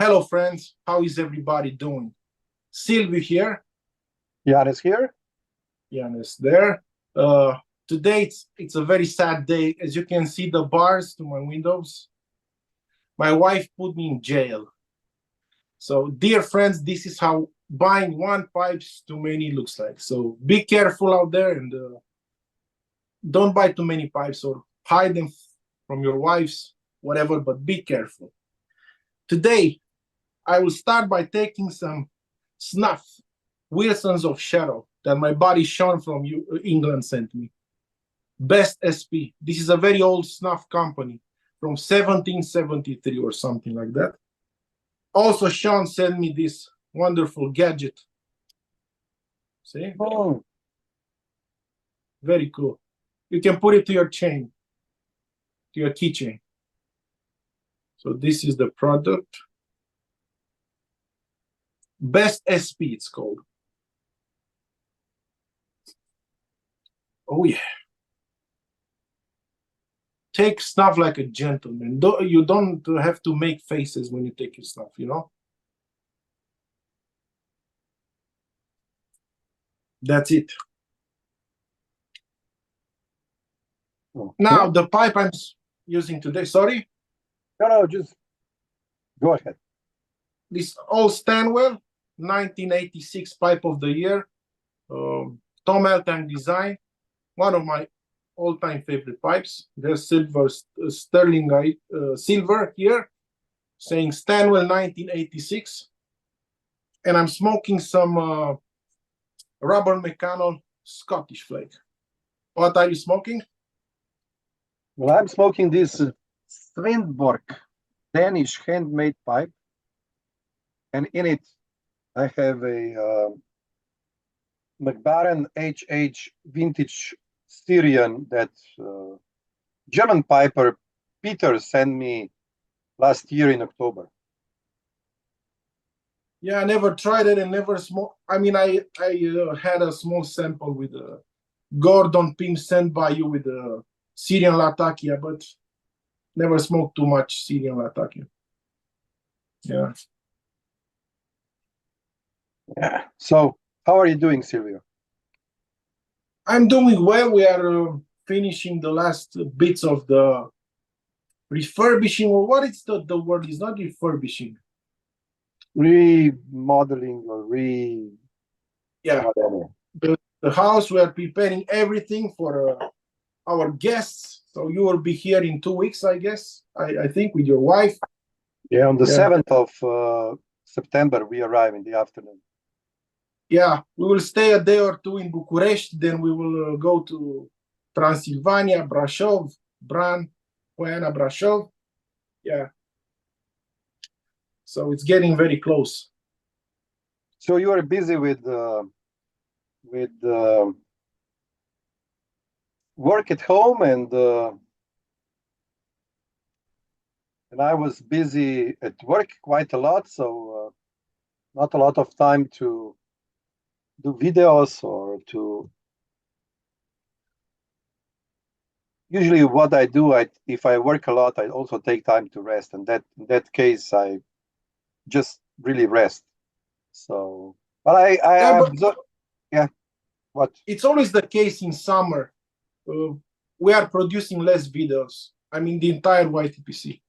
Hello, friends. How is everybody doing? Silviu here. Jan is here. Jan is there. Uh, Today it's a very sad day. As you can see, the bars to my windows. My wife put me in jail. So, dear friends, this is how buying one pipes too many looks like. So be careful out there and don't buy too many pipes or hide them from your wives, whatever. But be careful. Today, I will start by taking some snuff, Wilsons of Shadow, that my buddy Sean from England sent me. Best SP. This is a very old snuff company from 1773 or something like that. Also, Sean sent me this wonderful gadget. See? Oh, Very cool. You can put it to your chain, to your keychain. So this is the product. Best SP, it's called. Oh, yeah. Take stuff like a gentleman. You don't have to make faces when you take your stuff, you know? That's it. okay. Now, the pipe I'm using today, sorry? No, just go ahead. This old Stanwell, 1986 pipe of the year. Tom Eltang design. One of my all-time favorite pipes. There's silver, sterling silver here, saying Stanwell 1986. And I'm smoking some rubber Mechanol Scottish flake. What are you smoking? Well, I'm smoking this Svendborg Danish handmade pipe, and in it I have a McBaron HH vintage Syrian that German piper Peter sent me last year in October. Yeah, I never tried it and never smoked. I mean, I had a small sample with Gordon Pym sent by you with Syrian Latakia, but never smoked too much Syrian Latakia. Yeah. Yeah. So, how are you doing, Silvio? I'm doing well. We are finishing the last bits of the refurbishing, or what is the word? Is not refurbishing. Remodeling or Yeah. whatever. The house, we are preparing everything for our guests. So you will be here in 2 weeks, I guess. I think with your wife. Yeah, on the 7th of September, we arrive in the afternoon. Yeah, we will stay a day or two in Bucharest. Then we will go to Transylvania, Brașov, Bran, Poiana, Brașov. Yeah. So it's getting very close. So you are busy with work at home, and I was busy at work quite a lot, so not a lot of time to do videos or to. Usually, what I do, if I work a lot, I also take time to rest, and in that case, I just really rest. So, but yeah. What? It's always the case in summer. We are producing less videos. I mean, the entire YTPC.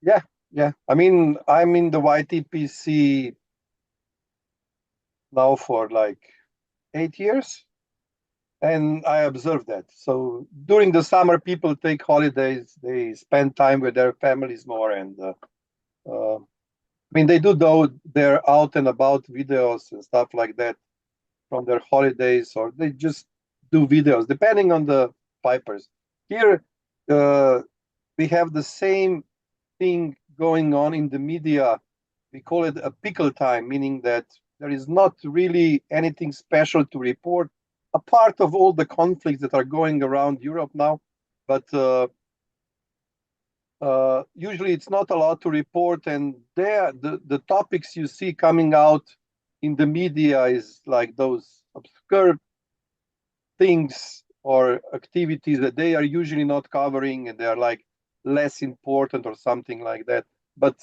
Yeah. I mean, I'm in the YTPC now for like 8 years, and I observed that. So during the summer, people take holidays. They spend time with their families more, and I mean, they do though they're out and about videos and stuff like that from their holidays, or they just do videos depending on the pipers. Here, we have the same thing going on in the media. We call it a pickle time, meaning that there is not really anything special to report, apart of all the conflicts that are going around Europe now. But usually it's not a lot to report, and the topics you see coming out in the media is like those obscure things or activities that they are usually not covering, and they are like less important or something like that. But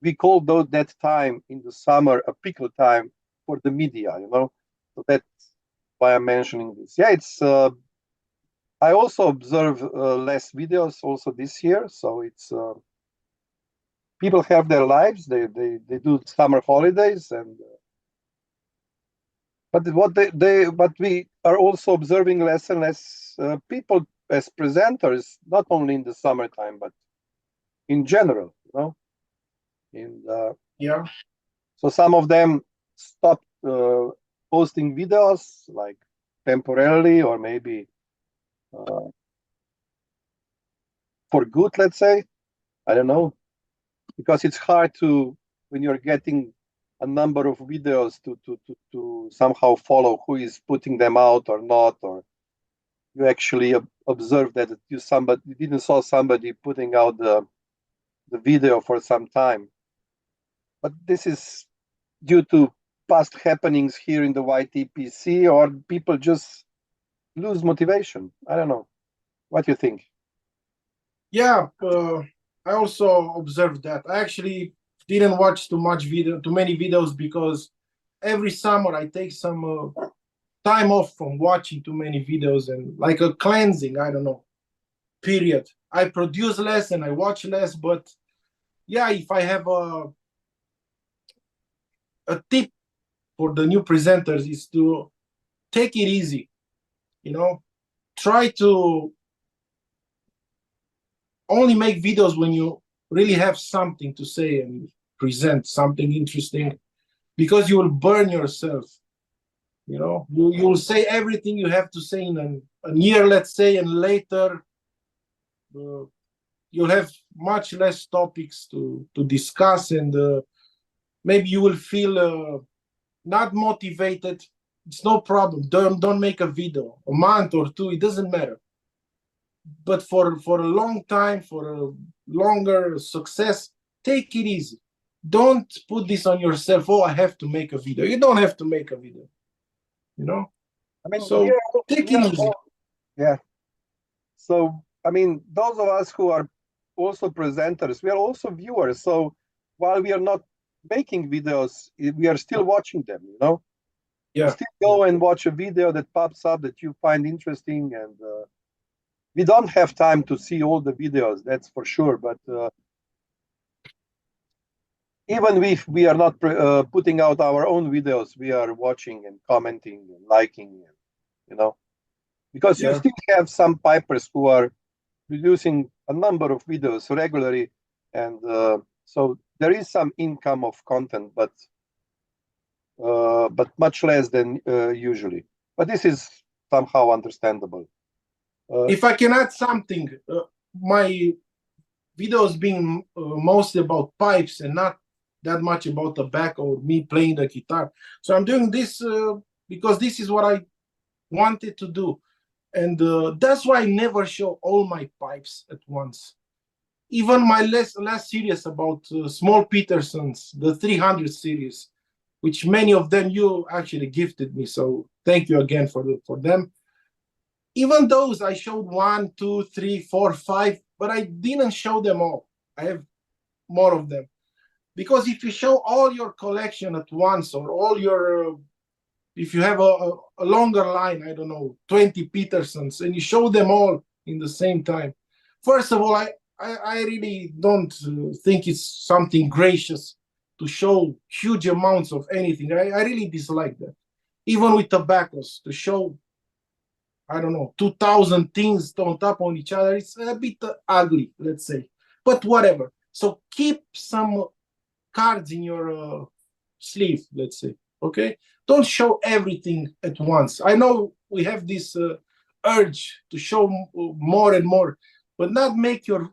we call that time in the summer a pickle time for the media, So that's why I'm mentioning this. Yeah, it's. I also observe less videos also this year, so it's people have their lives. They do summer holidays, and but we are also observing less and less people as presenters, not only in the summertime but in general, In Yeah. so some of them stopped posting videos like temporarily or maybe uh, for good, let's say. I don't know, because it's hard to when you're getting a number of videos to somehow follow who is putting them out or not, or you actually observe that you didn't saw somebody putting out the video for some time. But this is due to past happenings here in the YTPC, or people just lose motivation. I don't know. What do you think? Yeah, I also observed that. I actually didn't watch too many videos because every summer I take some time off from watching too many videos and like a cleansing. I don't know. Period. I produce less and I watch less, but yeah, if I have a tip for the new presenters is to take it easy. You know, try to only make videos when you really have something to say and present something interesting because you will burn yourself. You will say everything you have to say in a year, let's say, and later uh, you'll have much less topics to discuss, and maybe you will feel not motivated. It's no problem. Don't make a video a month or two. It doesn't matter. But for a long time, for a longer success, take it easy. Don't put this on yourself. Oh, I have to make a video. You don't have to make a video. You know. I mean, So take it easy. yeah. So, I mean, those of us who are also presenters, we are also viewers. So, while we are not making videos, we are still watching them, You Yeah. still go and watch a video that pops up that you find interesting, and we don't have time to see all the videos, that's for sure. But even if we are not putting out our own videos, we are watching and commenting and liking, because you Yeah. still have some pipers who are producing a number of videos regularly, and so there is some income of content, but much less than usually. But this is somehow understandable. If I can add something, my videos being mostly about pipes and not that much about tobacco or me playing the guitar. So I'm doing this because this is what I wanted to do. And that's why I never show all my pipes at once. Even my last series about small Petersons, the 300 series, which many of them you actually gifted me. So thank you again for them. Even those I showed one, two, three, four, five, but I didn't show them all. I have more of them because if you show all your collection at once or all your if you have a longer line, I don't know, 20 Petersons, and you show them all in the same time, first of all, I really don't think it's something gracious to show huge amounts of anything. I really dislike that. Even with tobaccos, to show, I don't know, 2,000 things on top on each other, it's a bit ugly, let's say. But whatever. So keep some cards in your sleeve, let's say. Okay, don't show everything at once. I know we have this urge to show more and more, but not make your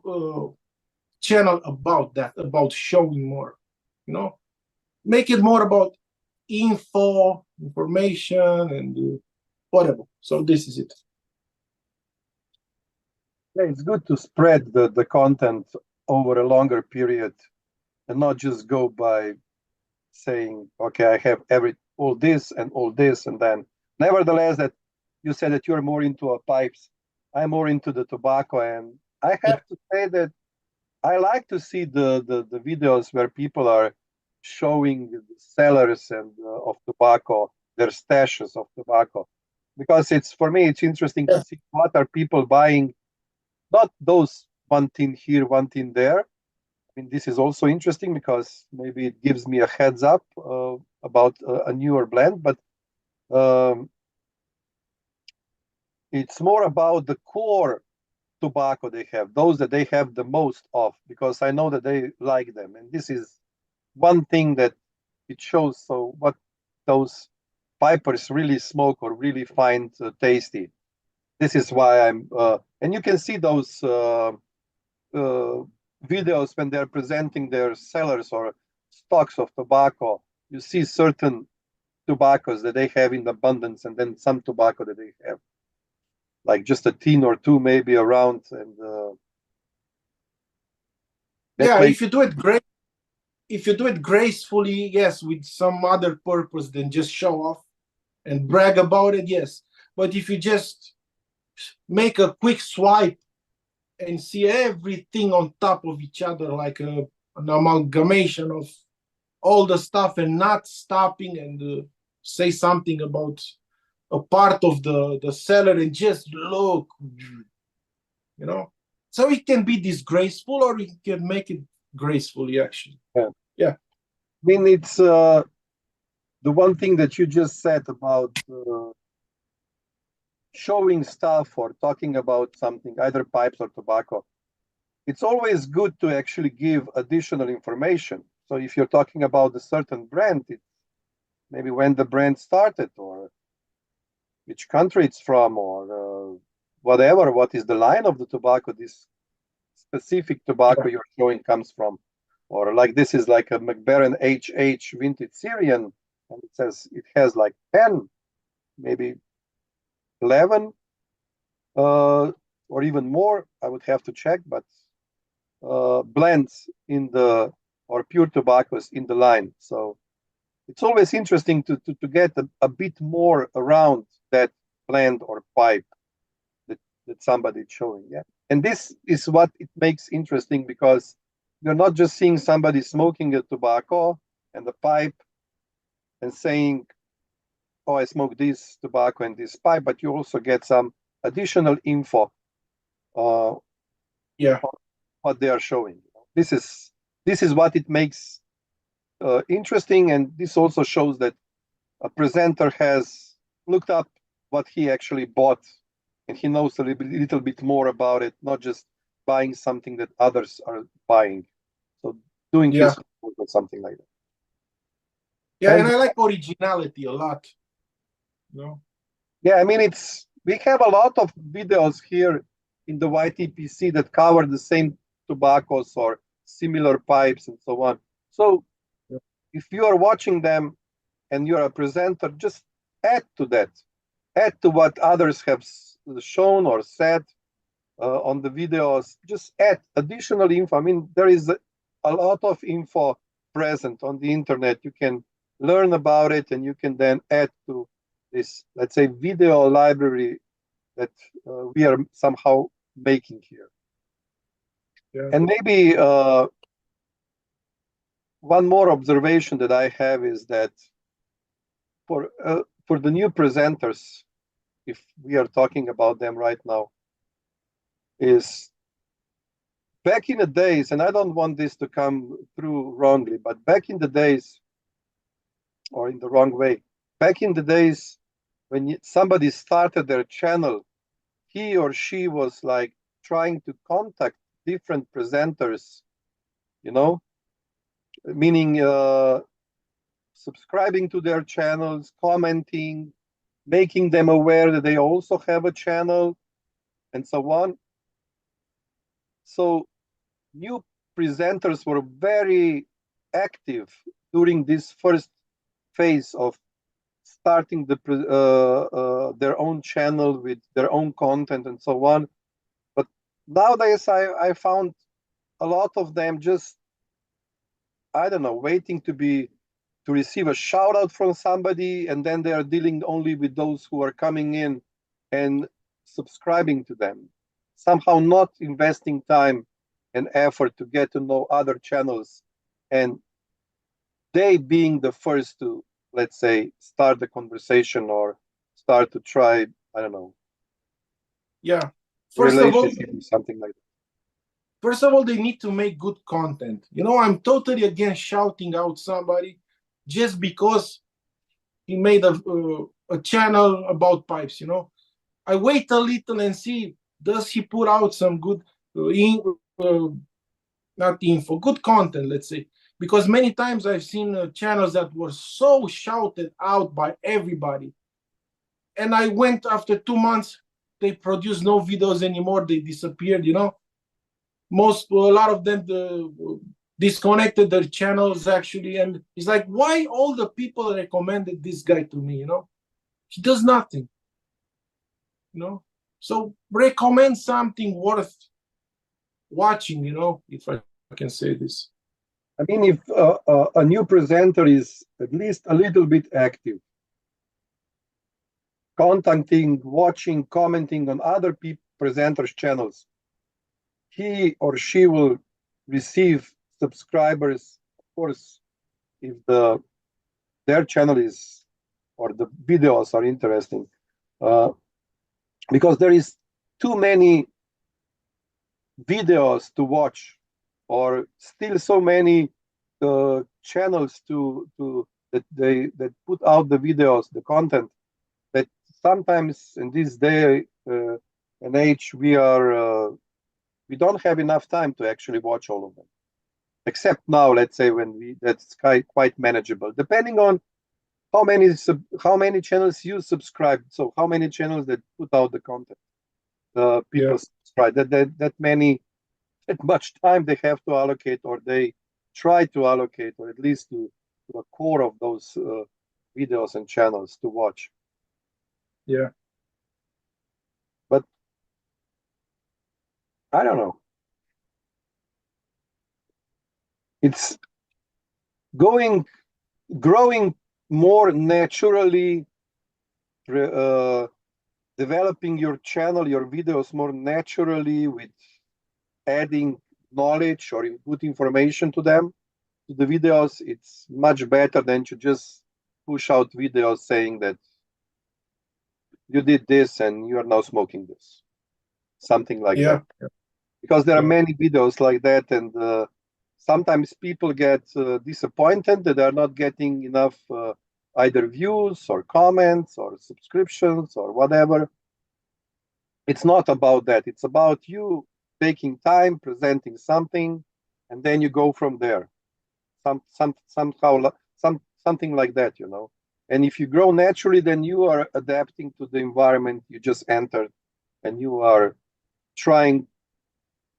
channel about that, about showing more. Make it more about information, and whatever. So this is it. Yeah, it's good to spread the content over a longer period and not just go by saying, okay, I have all this and all this, and then nevertheless that you said that you're more into pipes. I'm more into the tobacco, and I Yeah. have to say that I like to see the videos where people are showing the sellers and of tobacco, their stashes of tobacco, because it's for me it's interesting to see what are people buying, not those one tin here, one tin there. I mean, this is also interesting because maybe it gives me a heads up about a newer blend, but um, it's more about the core tobacco they have, those that they have the most of, because I know that they like them. And this is one thing that it shows. So what those pipers really smoke or really find tasty. This is why and you can see those uh, videos when they're presenting their cellars or stocks of tobacco. You see certain tobaccos that they have in abundance, and then some tobacco that they have like just a tin or two maybe around, and that Yeah, way. if you do it gracefully, yes, with some other purpose than just show off and brag about it, yes. But if you just make a quick swipe and see everything on top of each other like an amalgamation of all the stuff and not stopping and say something about a part of the seller and just look, you know. So it can be disgraceful or it can make it gracefully, actually. Yeah. Yeah. I mean, it's the one thing that you just said about showing stuff or talking about something, either pipes or tobacco. It's always good to actually give additional information. So if you're talking about a certain brand, it's maybe when the brand started or which country it's from or whatever, what is the line of the tobacco this specific tobacco Yeah. you're showing comes from. Or like this is like a McBaron HH vintage Syrian, and it says it has like 10, maybe 11, or even more. I would have to check, but blends in the or pure tobaccos in the line. So it's always interesting to get a bit more around that blend or pipe that somebody's showing. Yeah. And this is what it makes interesting because you're not just seeing somebody smoking a tobacco and the pipe and saying, oh, I smoke this tobacco and this pipe, but you also get some additional info uh, Yeah. what they are showing. This is what it makes interesting, and this also shows that a presenter has looked up what he actually bought, and he knows a little bit more about it, not just buying something that others are buying. So doing Yeah. his homework or something like that. Yeah. And And I like originality a lot. You know? yeah, I mean, we have a lot of videos here in the YTPC that cover the same tobaccos or similar pipes and so on. So Yeah. if you are watching them and you're a presenter, just add to that, add to what others have shown or said on the videos. Just add additional info. I mean, there is a lot of info present on the internet. You can learn about it, and you can then add to this, let's say, video library that we are somehow making here. Yeah. And maybe one more observation that I have is that for the new presenters, if we are talking about them right now, is back in the days, and I don't want this to come through wrongly, but back in the days, or in the wrong way, back in the days when somebody started their channel, he or she was like trying to contact different presenters, you know, meaning subscribing to their channels, commenting, making them aware that they also have a channel, and so on. So new presenters were very active during this first phase of starting their own channel with their own content and so on. But nowadays, I found a lot of them just, I don't know, waiting to receive a shout out from somebody, and then they are dealing only with those who are coming in and subscribing to them, somehow not investing time and effort to get to know other channels, and they being the first to, let's say, start the conversation or start to try, I don't know, Yeah. relationship or something like that. First of all, they need to make good content. I'm totally against shouting out somebody just because he made a channel about pipes. I wait a little and see, does he put out some good not info, good content, let's say. Because many times I've seen channels that were so shouted out by everybody, and I went after 2 months, they produce no videos anymore, they disappeared. A lot of them disconnected their channels actually, and it's like, why all the people recommended this guy to me? He does nothing. So recommend something worth watching, if I can say this. I mean, if a new presenter is at least a little bit active, contacting, watching, commenting on other presenters' channels, he or she will receive subscribers. Of course, if their channel is, or the videos are interesting, because there is too many videos to watch, or still so many channels that put out the videos, the content, that sometimes in this day and age we don't have enough time to actually watch all of them. Except now, let's say, when that's quite manageable, depending on how many channels you subscribe. So how many channels that put out the content, people subscribe. That much time they have to allocate, or they try to allocate, or at least to a core of those videos and channels to watch. Yeah. But I don't know. It's growing more naturally, developing your channel, your videos more naturally, with adding knowledge or good information to them, to the videos. It's much better than to just push out videos saying that you did this and you are now smoking this, something like that. Because there are many videos like that, and sometimes people get disappointed that they're not getting enough either views or comments or subscriptions or whatever. It's not about that. It's about you taking time, presenting something, and then you go from there. Something like that. And if you grow naturally, then you are adapting to the environment you just entered, and you are trying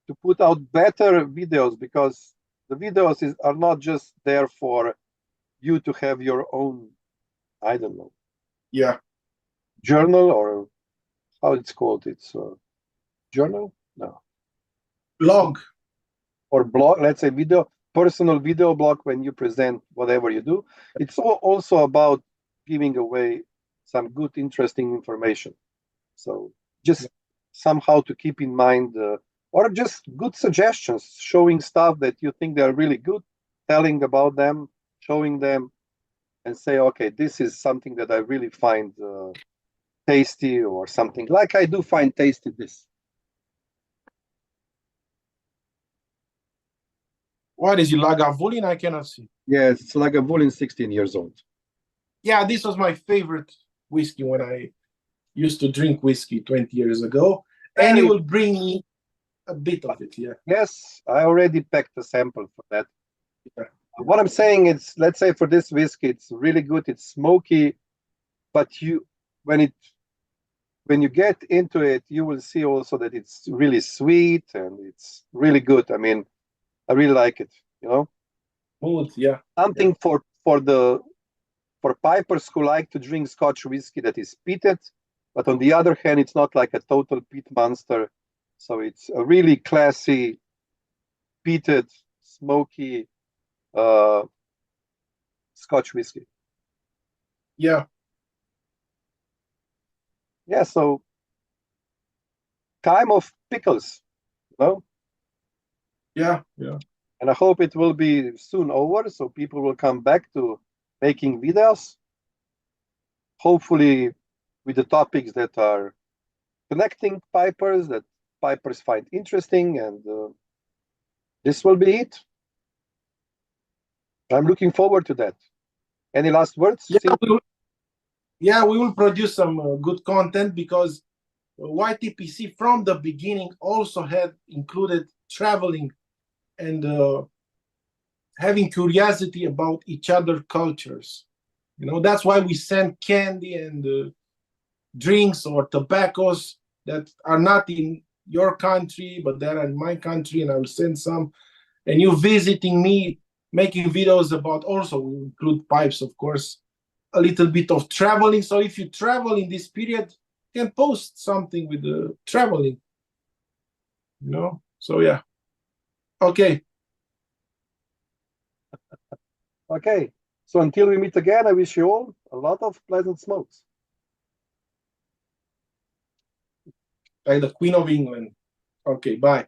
to put out better videos, because the videos are not just there for you to have your own, I don't know, journal, or how it's called. It's journal, no, blog, or blog. Let's say personal video blog. When you present whatever you do, it's also about giving away some good, interesting information. So just somehow to keep in mind, or just good suggestions, showing stuff that you think they're really good, telling about them, showing them, and say, okay, this is something that I really find tasty, or something like I do find tasty this. What is it, Lagavulin? I cannot see. Yes, it's Lagavulin, 16 years old. Yeah, this was my favorite whiskey when I used to drink whiskey 20 years ago. And you will bring me a bit of it, Yes, I already packed a sample for that. What I'm saying is, let's say for this whiskey, it's really good. It's smoky, but when you get into it, you will see also that it's really sweet and it's really good. I mean, I really like it. Smooth, Something for pipers who like to drink Scotch whiskey that is peated, but on the other hand, it's not like a total peat monster. So it's a really classy, peated, smoky Scotch whiskey. Yeah. So time of pickles, Yeah, yeah. And I hope it will be soon over, so people will come back to making videos. Hopefully, with the topics that are connecting pipers, that pipers find interesting, and this will be it. I'm looking forward to that. Any last words? Yeah, we will produce some good content, because YTPC from the beginning also had included traveling and having curiosity about each other cultures. That's why we send candy and drinks or tobaccos that are not in your country, but that are in my country, and I will send some. And you visiting me, making videos about, also we include pipes, of course, a little bit of traveling. So if you travel in this period, you can post something with the traveling. So yeah. Okay. Okay. So until we meet again, I wish you all a lot of pleasant smokes. Like the Queen of England. Okay, bye.